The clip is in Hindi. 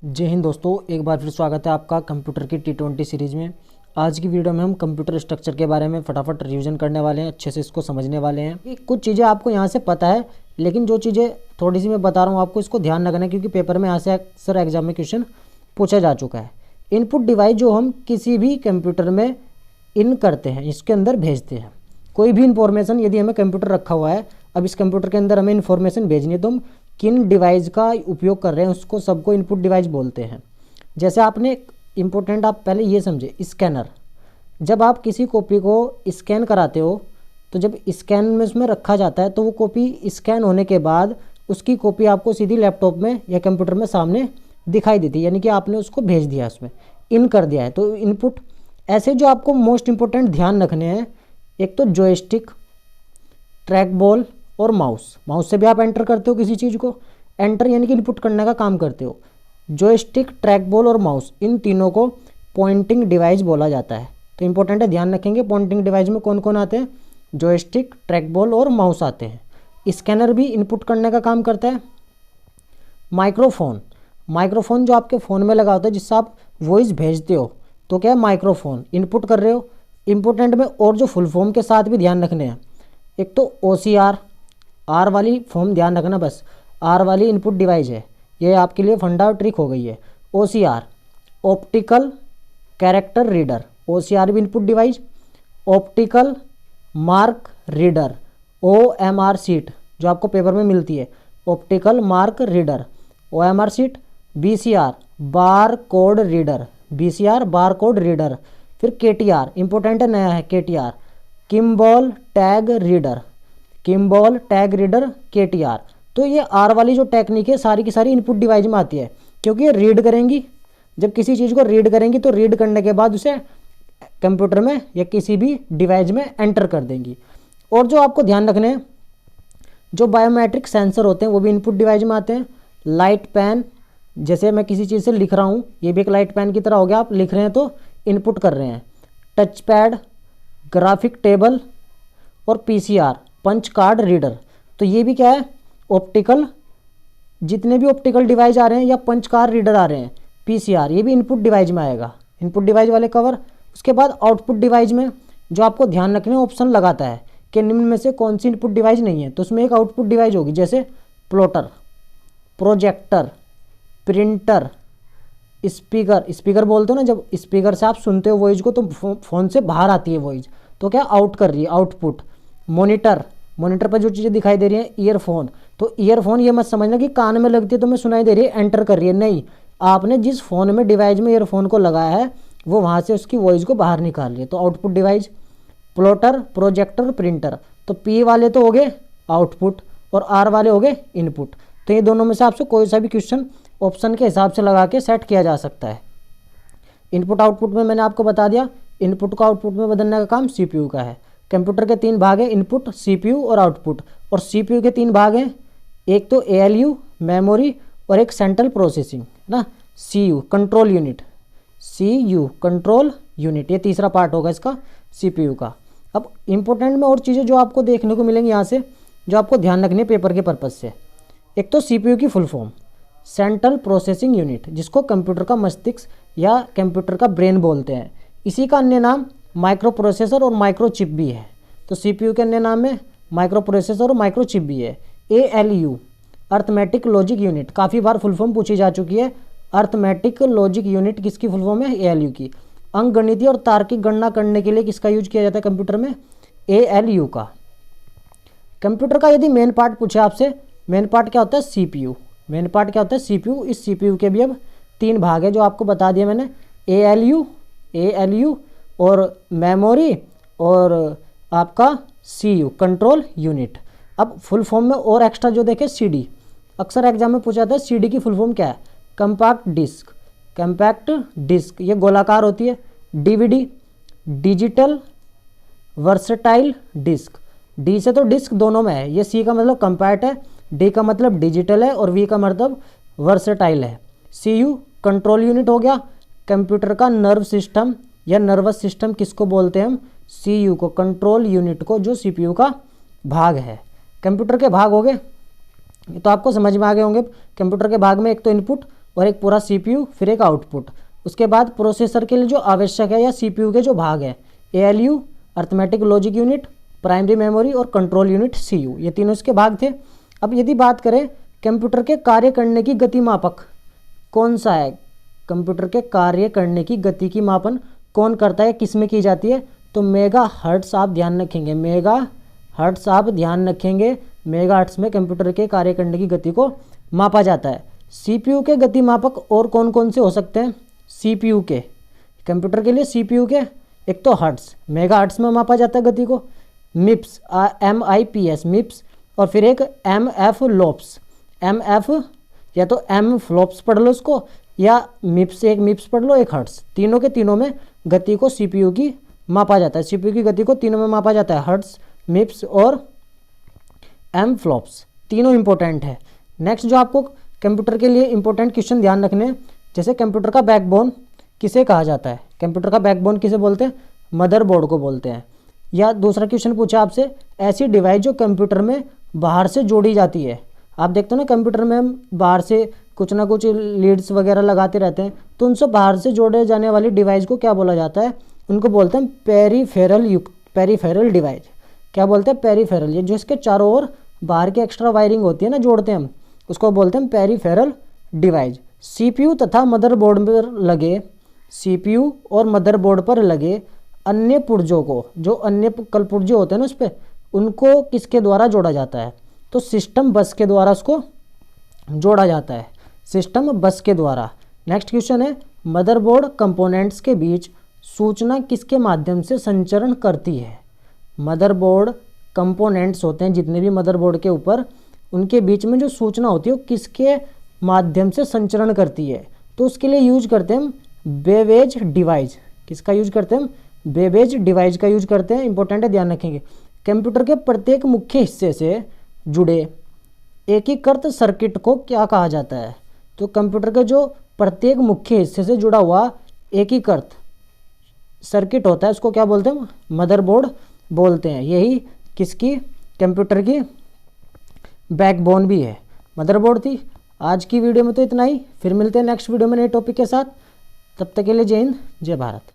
जय हिंद दोस्तों, एक बार फिर स्वागत है आपका कंप्यूटर की T20 सीरीज़ में। आज की वीडियो में हम कंप्यूटर स्ट्रक्चर के बारे में फटाफट रिवीजन करने वाले हैं, अच्छे से इसको समझने वाले हैं। कि कुछ चीज़ें आपको यहाँ से पता है, लेकिन जो चीज़ें थोड़ी सी मैं बता रहा हूँ आपको, इसको ध्यान रखना है क्योंकि पेपर में यहाँ से अक्सर एग्जाम में क्वेश्चन पूछा जा चुका है। इनपुट डिवाइस जो हम किसी भी कंप्यूटर में इन करते हैं, इसके अंदर भेजते हैं कोई भी इंफॉर्मेशन। यदि हमें कंप्यूटर रखा हुआ है, अब इस कंप्यूटर के अंदर हमें इन्फॉर्मेशन भेजनी है, तो हम किन डिवाइस का उपयोग कर रहे हैं उसको सबको इनपुट डिवाइस बोलते हैं। जैसे आपने इम्पोर्टेंट, आप पहले ये समझे, स्कैनर। जब आप किसी कॉपी को स्कैन कराते हो तो जब स्कैन में उसमें रखा जाता है तो वो कॉपी स्कैन होने के बाद उसकी कॉपी आपको सीधी लैपटॉप में या कंप्यूटर में सामने दिखाई देती है, यानी कि आपने उसको भेज दिया, उसमें इन कर दिया है। तो इनपुट ऐसे जो आपको मोस्ट इंपॉर्टेंट ध्यान रखने हैं, एक तो जॉयस्टिक, ट्रैक बॉल और माउस। माउस से भी आप एंटर करते हो किसी चीज़ को, एंटर यानी कि इनपुट करने का काम करते हो। जॉयस्टिक, ट्रैक बॉल और माउस, इन तीनों को पॉइंटिंग डिवाइस बोला जाता है। तो इंपॉर्टेंट है, ध्यान रखेंगे पॉइंटिंग डिवाइस में कौन कौन आते हैं। जॉयस्टिक, ट्रैक बॉल और माउस आते हैं। स्कैनर भी इनपुट करने का काम करता है। माइक्रोफोन, माइक्रोफोन जो आपके फ़ोन में लगा होता है जिससे आप वॉइस भेजते हो, तो क्या है, माइक्रोफोन इनपुट कर रहे हो। इंपॉर्टेंट में और जो फुल फॉर्म के साथ भी ध्यान रखने हैं, एक तो OCR, आर वाली फॉर्म ध्यान रखना, बस आर वाली इनपुट डिवाइस है, ये आपके लिए फंडा और ट्रिक हो गई है। OCR, optical character reader, OCR भी input device. Optical mark reader, OMR seat जो आपको पेपर में मिलती है, optical mark reader, OMR seat. BCR, bar code reader, BCR bar code reader. फिर KTR, इंपॉर्टेंट है, नया है KTR, Kimball tag reader, Kimball tag reader, KTR। तो ये आर वाली जो टेक्निक है सारी की सारी इनपुट डिवाइस में आती है, क्योंकि ये रीड करेंगी। जब किसी चीज़ को रीड करेंगी तो रीड करने के बाद उसे कंप्यूटर में या किसी भी डिवाइस में एंटर कर देंगी। और जो आपको ध्यान रखने हैं, जो बायोमेट्रिक सेंसर होते हैं वो भी इनपुट डिवाइस में आते हैं। लाइट पेन, जैसे मैं किसी चीज़ से लिख रहा हूँ, ये भी एक लाइट पेन की तरह हो गया, आप लिख रहे हैं तो इनपुट कर रहे हैं। टच पैड, ग्राफिक टेबल और PCR, पंच कार्ड रीडर। तो ये भी क्या है, ऑप्टिकल, जितने भी ऑप्टिकल डिवाइस आ रहे हैं या पंच कार्ड रीडर आ रहे हैं, PCR, ये भी इनपुट डिवाइस में आएगा, इनपुट डिवाइस वाले कवर। उसके बाद आउटपुट डिवाइस में जो आपको ध्यान रखने ऑप्शन लगाता है कि निम्न में से कौन सी इनपुट डिवाइस नहीं है, तो उसमें एक आउटपुट डिवाइस होगी, जैसे plotter, projector, printer, speaker. Speaker बोलते हो ना, जब स्पीकर से आप सुनते हो वॉइस को तो फ़ोन से बाहर आती है वॉइस, तो क्या आउट कर रही है, आउटपुट। मॉनिटर, मॉनिटर पर जो चीज़ें दिखाई दे रही हैं। ईयरफोन, तो ईयरफोन ये मत समझना कि कान में लगती है तो मैं सुनाई दे रही है, एंटर कर रही है, नहीं, आपने जिस फ़ोन में डिवाइस में ईयरफोन को लगाया है वो वहाँ से उसकी वॉइस को बाहर निकाल रही है, तो output device. Plotter, projector, printer, तो P वाले तो हो गए आउटपुट और R वाले हो गए इनपुट। तो ये दोनों में से आपसे कोई सा भी क्वेश्चन ऑप्शन के हिसाब से लगा के सेट किया जा सकता है। इनपुट आउटपुट में मैंने आपको बता दिया, इनपुट को आउटपुट में बदलने का काम CPU का है। कंप्यूटर के 3 भाग हैं, इनपुट, CPU और आउटपुट। और CPU के 3 भाग हैं, एक तो ALU मेमोरी और एक सेंट्रल प्रोसेसिंग ना, CU control unit, CU control unit, ये तीसरा पार्ट होगा इसका CPU का। अब इम्पोर्टेंट में और चीज़ें जो आपको देखने को मिलेंगी यहाँ से, जो आपको ध्यान रखनी है पेपर के पर्पज़ से। एक तो CPU की full form central processing unit, जिसको कंप्यूटर का मस्तिष्क या कंप्यूटर का ब्रेन बोलते हैं। इसी का अन्य नाम माइक्रो प्रोसेसर और माइक्रो चिप भी है। तो CPU के अन्य नाम में माइक्रो प्रोसेसर और माइक्रो चिप भी है। ALU अर्थमेटिक लॉजिक यूनिट, काफ़ी बार फुल फॉर्म पूछी जा चुकी है। अर्थमेटिक लॉजिक यूनिट किसकी फुल फॉर्म है, ALU की। अंकगणितीय और तार्किक गणना करने के लिए किसका यूज किया जाता है कंप्यूटर में, ALU का। कंप्यूटर का यदि मेन पार्ट पूछे आपसे, मेन पार्ट क्या होता है, CPU। मेन पार्ट क्या होता है, CPU। इस CPU के भी अब 3 भाग है जो आपको बता दिया मैंने, ALU और मेमोरी और आपका CU कंट्रोल यूनिट। अब फुल फॉर्म में और एक्स्ट्रा जो देखे, CD, अक्सर एग्जाम में पूछा जाता है CD की फुल फॉर्म क्या है, कंपैक्ट डिस्क, कंपैक्ट डिस्क, ये गोलाकार होती है। DVD digital versatile disc, D से तो डिस्क दोनों में है, ये C का मतलब कंपैक्ट है, D का मतलब डिजिटल है और V का मतलब वर्सेटाइल है। CU कंट्रोल यूनिट हो गया। कंप्यूटर का नर्व सिस्टम या नर्वस सिस्टम किसको बोलते हैं हम, CU को, कंट्रोल यूनिट को, जो CPU का भाग है। कंप्यूटर के भाग हो गए, तो आपको समझ में आ गए होंगे। कंप्यूटर के भाग में एक तो इनपुट और एक पूरा CPU, फिर एक आउटपुट। उसके बाद प्रोसेसर के लिए जो आवश्यक है या CPU के जो भाग है, ALU arithmetic logic unit, primary memory और कंट्रोल यूनिट CU, ये तीनों इसके भाग थे। अब यदि बात करें कंप्यूटर के कार्य करने की गति मापक कौन सा है, कंप्यूटर के कार्य करने की गति की मापन कौन करता है, किस में की जाती है, तो मेगा हर्ट्स आप ध्यान रखेंगे, मेगा हर्ट्स आप ध्यान रखेंगे, मेगा हर्ट्स में कंप्यूटर के कार्य करने की गति को मापा जाता है। CPU के गति मापक और कौन कौन से हो सकते हैं, CPU के कंप्यूटर के लिए CPU के एक तो हर्ट्स, मेगा हर्ट्स में मापा जाता है गति को, MIPS MIPS MIPS, और फिर एक MF लोप्स, MF या तो M फ्लॉप्स पढ़ लो उसको, या MIPS, एक MIPS पढ़ लो, एक हर्ट्स, तीनों के तीनों में गति को CPU की मापा जाता है। CPU की गति को तीनों में मापा जाता है, हर्ट्स, MIPS और M फ्लॉप्स, तीनों इंपॉर्टेंट है। नेक्स्ट जो आपको कंप्यूटर के लिए इंपॉर्टेंट क्वेश्चन ध्यान रखने, जैसे कंप्यूटर का बैकबोन किसे कहा जाता है, कंप्यूटर का बैकबोन किसे बोलते हैं, मदरबोर्ड को बोलते हैं। या दूसरा क्वेश्चन पूछा आपसे, ऐसी डिवाइस जो कंप्यूटर में बाहर से जोड़ी जाती है, आप देखते हो ना कंप्यूटर में हम बाहर से कुछ ना कुछ लीड्स वगैरह लगाते रहते हैं, तो उनसे बाहर से जोड़े जाने वाली डिवाइस को क्या बोला जाता है, उनको बोलते हैं पेरीफेरल डिवाइस। क्या बोलते हैं, पेरीफेरल, ये जो इसके चारों ओर बाहर की एक्स्ट्रा वायरिंग होती है ना, जोड़ते हैं हम, उसको बोलते हैं पेरीफेरल डिवाइस। CPU तथा मदरबोर्ड पर लगे, CPU और मदरबोर्ड पर लगे अन्य पुर्जों को, जो अन्य कल पुर्जे होते हैं ना उस पर, उनको किसके द्वारा जोड़ा जाता है, तो सिस्टम बस के द्वारा उसको जोड़ा जाता है, सिस्टम बस के द्वारा। नेक्स्ट क्वेश्चन है, मदरबोर्ड कंपोनेंट्स के बीच सूचना किसके माध्यम से संचरण करती है। मदरबोर्ड कंपोनेंट्स होते हैं जितने भी मदरबोर्ड के ऊपर, उनके बीच में जो सूचना होती है वो किसके माध्यम से संचरण करती है, तो उसके लिए यूज करते हैं हम बेवेज डिवाइस। किसका यूज करते हैं हम, बेवेज डिवाइस का यूज करते हैं, इंपॉर्टेंट है, ध्यान रखेंगे। कंप्यूटर के प्रत्येक मुख्य हिस्से से जुड़े एकीकृत सर्किट को क्या कहा जाता है, तो कंप्यूटर के जो प्रत्येक मुख्य हिस्से से जुड़ा हुआ एकीकृत सर्किट होता है उसको क्या बोलते हैं, मदरबोर्ड बोलते हैं। यही किसकी, कंप्यूटर की बैकबोन भी है, मदरबोर्ड थी। आज की वीडियो में तो इतना ही, फिर मिलते हैं नेक्स्ट वीडियो में नए टॉपिक के साथ। तब तक के लिए जय हिंद, जय भारत।